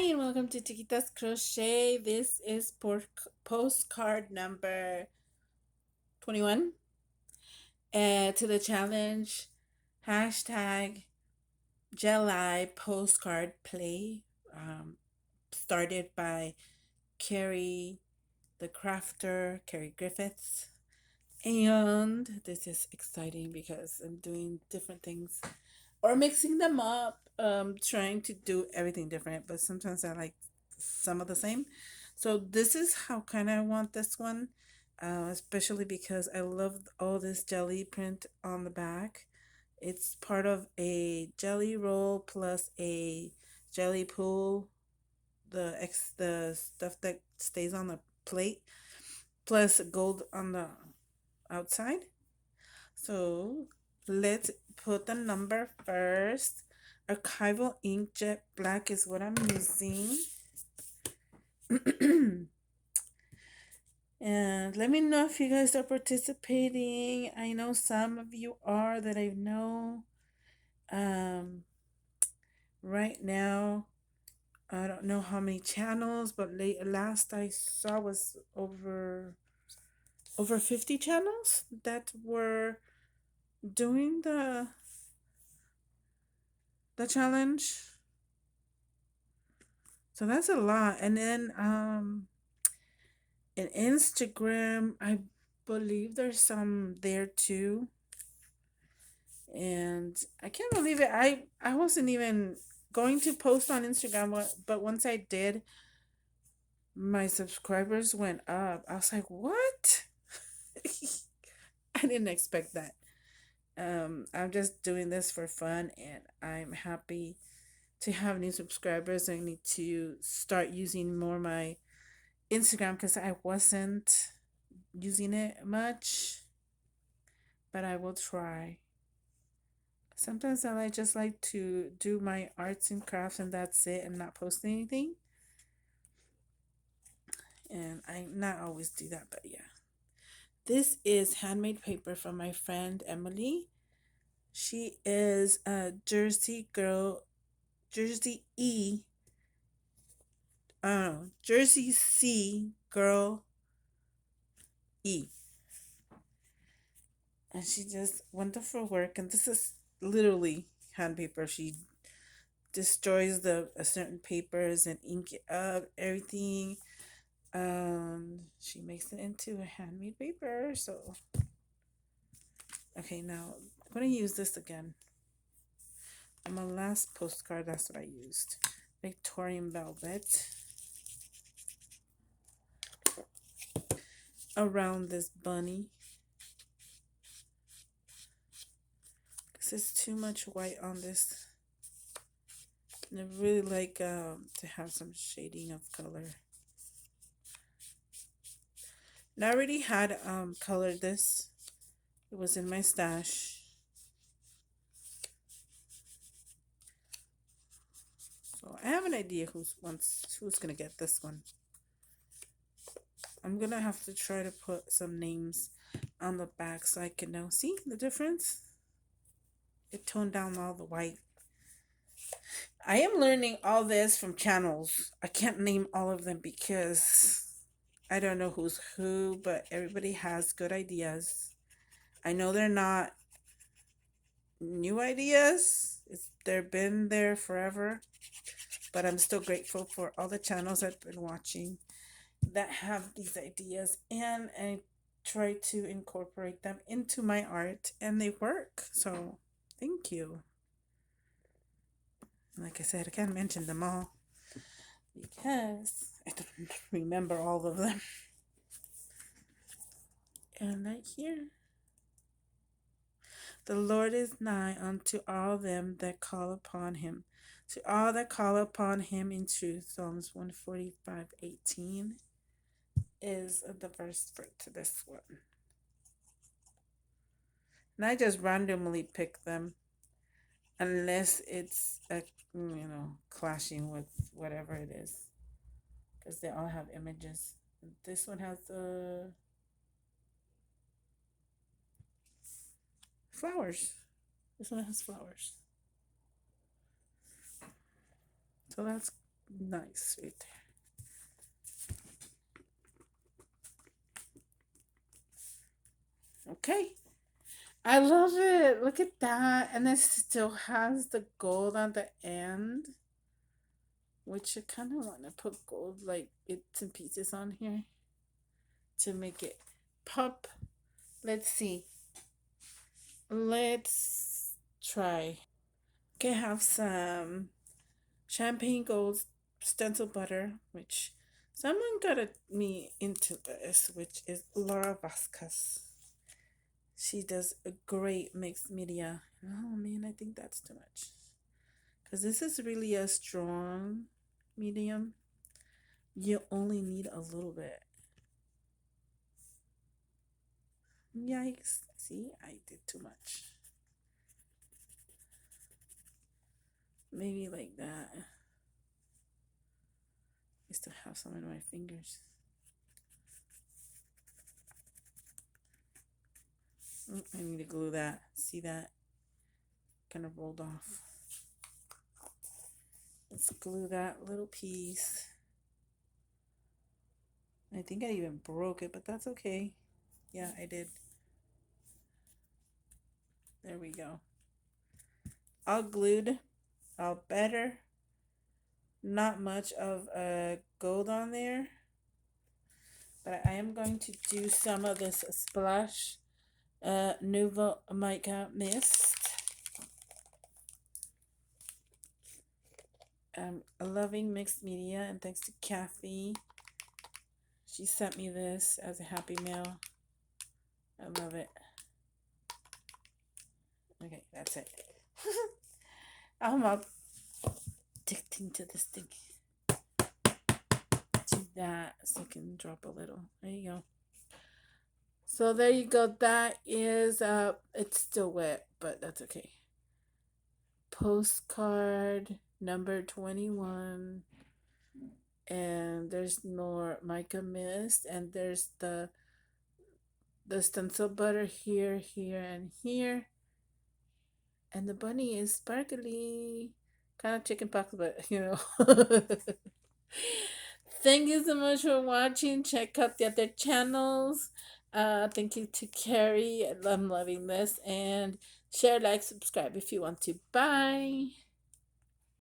and welcome to Chiquitas Crochet. This is postcard number 21. To the challenge, hashtag July postcard play, started by Carrie the Crafter, Carrie Griffiths. And this is exciting because I'm doing different things or mixing them up, trying to do everything different, but sometimes I like some of the same. So this is how kind of I want this one, especially because I love all this jelly print on the back. It's part of a jelly roll plus a jelly pool, the stuff that stays on the plate, plus gold on the outside. So let's put the number first. Archival inkjet black is what I'm using. And let me know if you guys are participating. I know some of you are that I know. Um, right now, I don't know how many channels, but last I saw was over 50 channels that were doing the challenge. So that's a lot. And then in Instagram, I believe there's some there too. And I can't believe it. I wasn't even going to post on Instagram, but once I did, my subscribers went up. I was like, "What?" I didn't expect that. I'm just doing this for fun, and I'm happy to have new subscribers. I need to start using more my Instagram because I wasn't using it much, but I will try. Sometimes I just like to do my arts and crafts and that's it and not post anything. And I not always do that, but yeah. This is handmade paper from my friend Emily. She is a Jersey girl, Jersey E, Jersey C girl E. And she does wonderful work. And this is literally hand paper. She destroys the certain papers and ink it up, everything. She makes it into a handmade paper. So, okay, now I'm gonna use this again. On my last postcard, that's what I used. Victorian velvet around this bunny. Cause it's too much white on this. And I really like to have some shading of color. And I already had colored this. It was in my stash. So I have an idea who's gonna get this one. I'm gonna have to try to put some names on the back so I can know. See the difference? It toned down all the white. I am learning all this from channels. I can't name all of them because I don't know who's who, but everybody has good ideas. I know they're not new ideas. They've been there forever, but I'm still grateful for all the channels I've been watching that have these ideas, and I try to incorporate them into my art and they work. So thank you. Like I said, I can't mention them all because I don't remember all of them. And right here, the Lord is nigh unto all them that call upon him, to all that call upon him in truth. Psalms 145:18 is the verse for to this one. And I just randomly pick them unless it's clashing with whatever it is, because they all have images. This one has flowers. This one has flowers. So Nice right there. Okay. I love it. Look at that. And it still has the gold on the end, which I kind of want to put gold, like bits and pieces on here to make it pop. Let's see. Let's try. Okay, have some champagne gold stencil butter, which someone me into this, which is Laura Vasquez. She does a great mixed media. Oh man, I think that's too much. Because this is really a strong medium. You only need a little bit. Yikes. See, I did too much. Maybe like that. I still have some in my fingers. I need to glue that. See that? Kind of rolled off. Let's glue that little piece. I think I even broke it, but that's okay. Yeah, I did. There we go. All glued. All better. Not much of a gold on there. But I am going to do some of this splash Nouveau Mica Mist. I'm loving mixed media, and thanks to Kathy. She sent me this as a happy mail. I love it. Okay, that's it. I'm addicting to this thing. Do that so it can drop a little. There you go. So there you go. That is it's still wet, but that's okay. Postcard number 21. And there's more mica mist, and there's the stencil butter here, here, and here. And the bunny is sparkly. Kind of chicken pox, but you know. Thank you so much for watching. Check out the other channels. Thank you to Carrie. I'm loving this. And share, like, subscribe if you want to. Bye.